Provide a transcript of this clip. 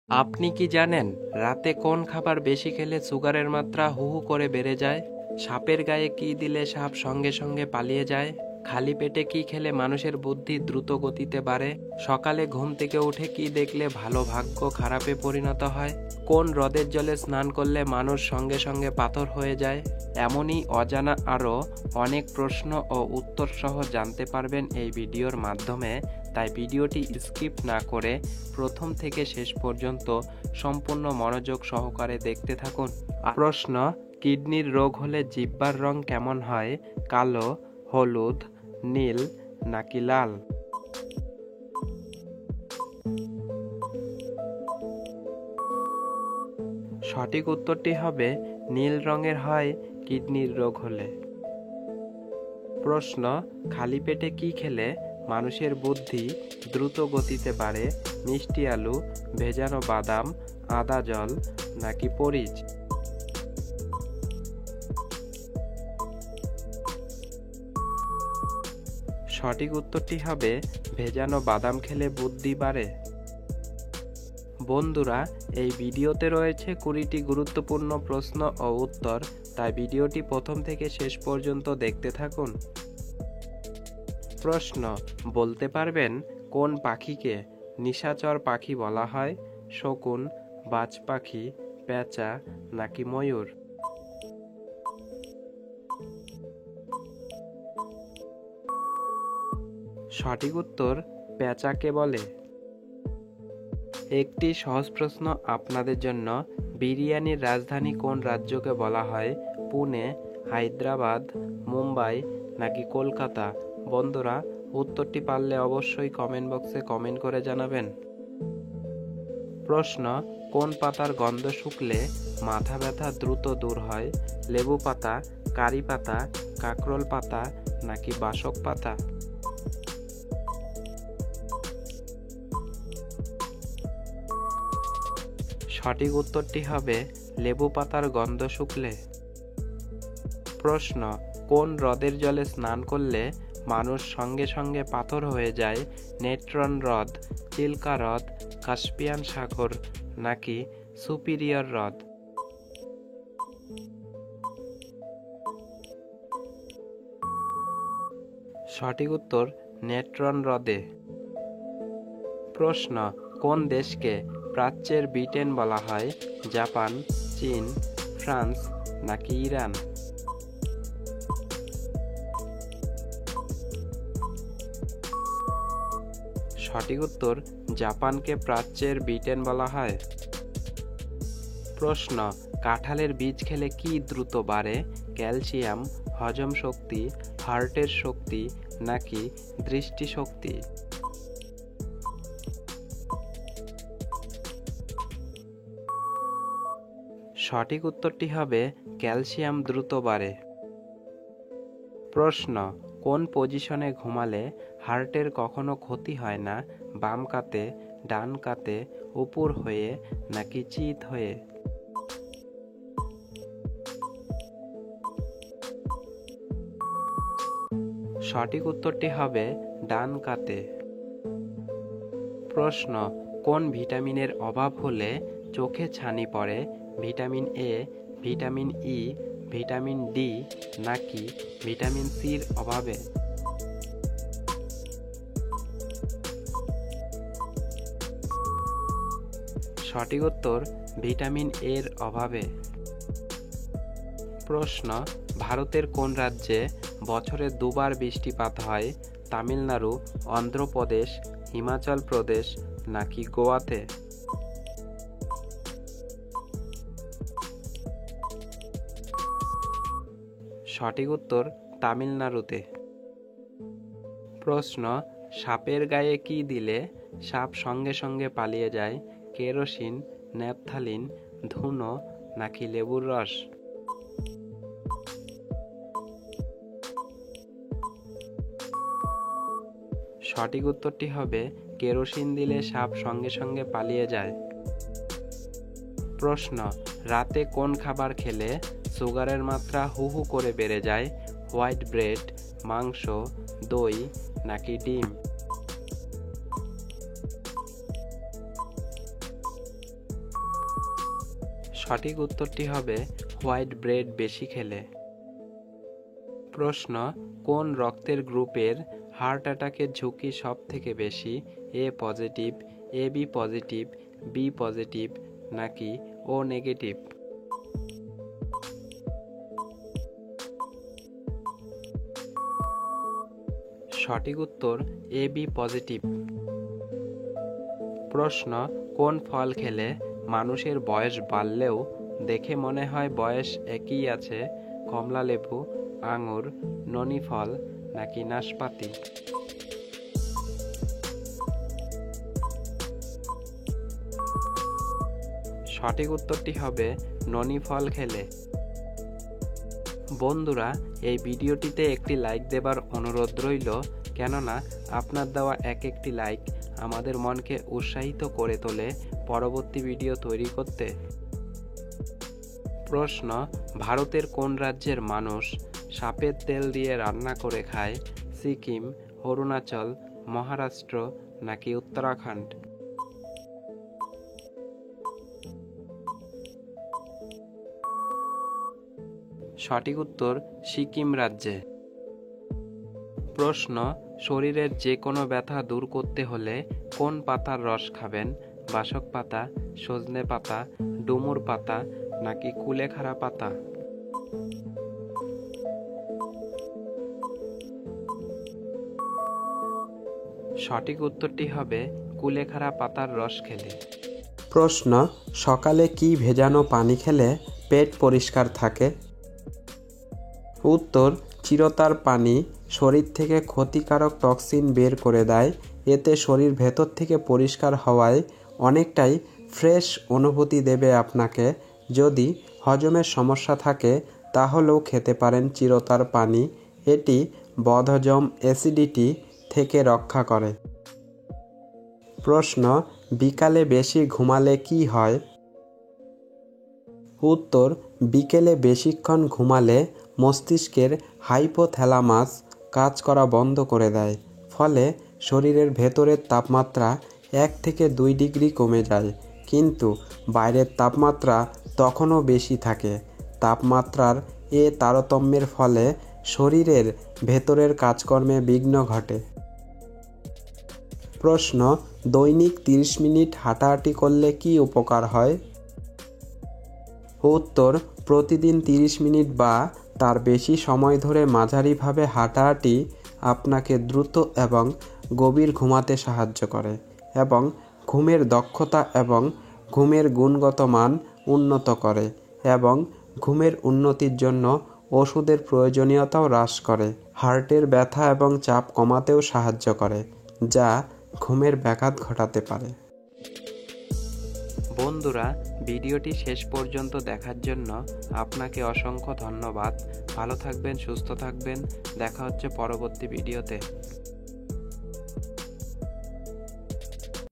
আপনি কি জানেন রাতে কোন খাবার বেশি খেলে সুগারের মাত্রা হু হু করে বেড়ে যায়? সাপের গায়ে কি দিলে সাপ সঙ্গে সঙ্গে পালিয়ে যায়? খালি পেটে কি খেলে মানুষের বুদ্ধি দ্রুত গতিতে বাড়ে? সকালে ঘুম থেকে উঠে কি দেখলে ভালো ভাগ্য খারাপে পরিণত হয়? কোন হ্রদের জলে স্নান করলে মানুষ সঙ্গে সঙ্গে পাথর হয়ে যায়? এমনই অজানা আরও অনেক প্রশ্ন ও উত্তর সহ জানতে পারবেন এই ভিডিওর মাধ্যমে। তাই ভিডিওটি স্কিপ না করে প্রথম থেকে শেষ পর্যন্ত সম্পূর্ণ মনোযোগ সহকারে দেখতে থাকুন। প্রশ্ন: কিডনির রোগ হলে জিহ্বার রং কেমন হয়? কালো, হলুদ, নীল নাকি লাল? সঠিক উত্তরটি হবে নীল রঙের হয় কিডনির রোগ হলে। প্রশ্ন: খালি পেটে কি খেলে মানুষের বুদ্ধি দ্রুত গতিতে বাড়ে? মিষ্টি আলু, ভেজানো বাদাম, আদা জল নাকি পরিচ? সঠিক উত্তরটি হবে ভেজানো বাদাম খেলে বুদ্ধি বাড়ে। বন্ধুরা, এই ভিডিওতে রয়েছে 20টি গুরুত্বপূর্ণ প্রশ্ন ও উত্তর, তাই ভিডিওটি প্রথম থেকে শেষ পর্যন্ত দেখতে থাকুন। প্রশ্ন: বলতে পারবেন কোন পাখিকে নিশাচর পাখি বলা হয়? শকুন, বাজ পাখি, পেঁচা নাকি ময়ূর? সঠিক উত্তর পেঁচাকে বলে। একটি সহজ প্রশ্ন আপনাদের জন্য, বিরিয়ানির রাজধানী কোন রাজ্যকে বলা হয়? পুনে, হায়দ্রাবাদ, মুম্বাই নাকি কলকাতা? বন্ধুরা, উত্তরটি পারলে অবশ্যই কমেন্ট বক্সে কমেন্ট করে জানাবেন। প্রশ্ন: কোন পাতার গন্ধ শুকলে মাথা ব্যথা দ্রুত দূর হয়? লেবু পাতা, কারি পাতা, কাকরোল পাতা নাকি বাসক পাতা? সঠিক উত্তরটি হবে লেবু পাতার গন্ধ শুকলে। প্রশ্ন: কোন হ্রদের জলে স্নান করলে মানুষ সঙ্গে সঙ্গে পাথর হয়ে যায়? নেত্রন হ্রদ, চিল্কা হ্রদ, কাস্পিয়ান সাগর নাকি সুপিরিয়র হ্রদ? সঠিক উত্তর নেত্রন হ্রদে। প্রশ্ন: কোন দেশকে প্রাচ্যের ব্রিটেন বলা হয়? জাপান, চীন, ফ্রান্স নাকি ইরান? সঠিক উত্তর জাপানকে প্রাচ্যের ব্রিটেন বলা হয়। প্রশ্ন: কাঁঠালের বীজ খেলে কি দ্রুত বাড়ে? ক্যালসিয়াম, হজম শক্তি, হার্টের শক্তি নাকি দৃষ্টিশক্তি? সঠিক উত্তরটি হবে ক্যালসিয়াম দ্রুত বাড়ে। প্রশ্ন: কোন পজিশনে ঘুমালে হার্টের কখনো ক্ষতি হয় না? বাম কাতে, ডান কাতে, উপর হয়ে নাকি চিত হয়ে? সঠিক উত্তরটি হবে ডান কাতে। প্রশ্ন: কোন ভিটামিনের অভাব হলে চোখে ছানি পড়ে? Vitamin A, vitamin E, vitamin D নাকি ভিটামিন সির অভাবে? সঠিক উত্তর ভিটামিন এর অভাবে। প্রশ্ন: ভারতের কোন রাজ্যে বছরে দুবার বৃষ্টিপাত হয়? তামিলনাড়ু, অন্ধ্রপ্রদেশ, হিমাচল প্রদেশ নাকি গোয়াতে? সঠিক উত্তর তামিলনাড়ুতে। প্রশ্ন: সাপের গায়ে কি দিলে সাপ সঙ্গে সঙ্গে পালিয়ে যায়? কেরোসিন, ন্যাপথালিন, ধুনো নাকি লেবুর রস? সঠিক উত্তরটি হবে কেরোসিন দিলে সাপ সঙ্গে সঙ্গে পালিয়ে যায়। প্রশ্ন: রাতে কোন খাবার খেলে সুগারের মাত্রা হু হু করে বেড়ে যায়? হোয়াইট ব্রেড, মাংস, দই নাকি ডিম? সঠিক উত্তরটি হবে হোয়াইট ব্রেড বেশি খেলে। প্রশ্ন, কোন রক্তের গ্রুপের হার্ট অ্যাটাকের ঝুঁকি সব থেকে বেশি? এ positive, A B positive, B positive নাকি ও নেগেটিভ? সঠিক উত্তর এ বি পজিটিভ। প্রশ্ন, কোন ফল খেলে মানুষের বয়স বাড়লেও দেখে মনে হয় বয়স একই আছে? কমলালেবু, আঙুর, ননি ফল নাকি নাশপাতি? সঠিক উত্তরটি হবে ননি ফল খেলে। বন্ধুরা, এই ভিডিওটিতে একটি লাইক দেবার অনুরোধ রইল, কেননা আপনার দেওয়া একটি লাইক আমাদের মনকে উৎসাহিত করে তোলে পরবর্তী ভিডিও তৈরি করতে। প্রশ্ন, ভারতের কোন রাজ্যের মানুষ সাপের তেল দিয়ে রান্না করে খায়? সিকিম, অরুণাচল, মহারাষ্ট্র নাকি উত্তরাখণ্ড? সঠিক উত্তর সিকিম রাজ্যে। প্রশ্ন, শরীরের যে কোনো ব্যথা দূর করতে হলে কোন পাতার রস খাবেন? বাসক পাতা, সজনে পাতা, ডুমুর পাতা নাকি কুলেখাড়া পাতা? সঠিক উত্তরটি হবে কুলেখাড়া পাতার রস খেলে। প্রশ্ন, সকালে কি ভেজানো পানি খেলে পেট পরিষ্কার থাকে? উত্তর, চিরতার পানি শরীর থেকে ক্ষতিকারক টক্সিন বের করে দেয়। এতে শরীর ভেতর থেকে পরিষ্কার হওয়ায় অনেকটাই ফ্রেশ অনুভূতি দেবে আপনাকে। যদি হজমের সমস্যা থাকে তাহলেও খেতে পারেন চিরতার পানি। এটি বদহজম, অ্যাসিডিটি থেকে রক্ষা করে। প্রশ্ন, বিকালে বেশি ঘুমালে কি হয়? উত্তর, বিকেলে বেশিক্ষণ ঘুমালে মস্তিষ্কের হাইপোথ্যালামাস কাজ করা বন্ধ করে দেয়। ফলে শরীরের ভেতরের তাপমাত্রা 1 থেকে 2 ডিগ্রি কমে যায়, কিন্তু বাইরের তাপমাত্রা তখনও বেশি থাকে। তাপমাত্রার এ তারতম্যের ফলে শরীরের ভেতরের কাজকর্মে বিঘ্ন ঘটে। প্রশ্ন, দৈনিক 30 মিনিট হাঁটাহাঁটি করলে কি উপকার হয়? উত্তর, প্রতিদিন 30 মিনিট বা তার বেশি সময় ধরে মাঝারিভাবে হাঁটাহাঁটি আপনাকে দ্রুত এবং গভীর ঘুমাতে সাহায্য করে এবং ঘুমের দক্ষতা এবং ঘুমের গুণগত মান উন্নত করে এবং ঘুমের উন্নতির জন্য ওষুধের প্রয়োজনীয়তাও হ্রাস করে। হার্টের ব্যথা এবং চাপ কমাতেও সাহায্য করে, যা ঘুমের ব্যাঘাত ঘটাতে পারে। বন্ধুরা, ভিডিওটি শেষ পর্যন্ত দেখার জন্য আপনাকে অসংখ্য ধন্যবাদ। ভালো থাকবেন, সুস্থ থাকবেন। দেখা হচ্ছে পরবর্তী ভিডিওতে।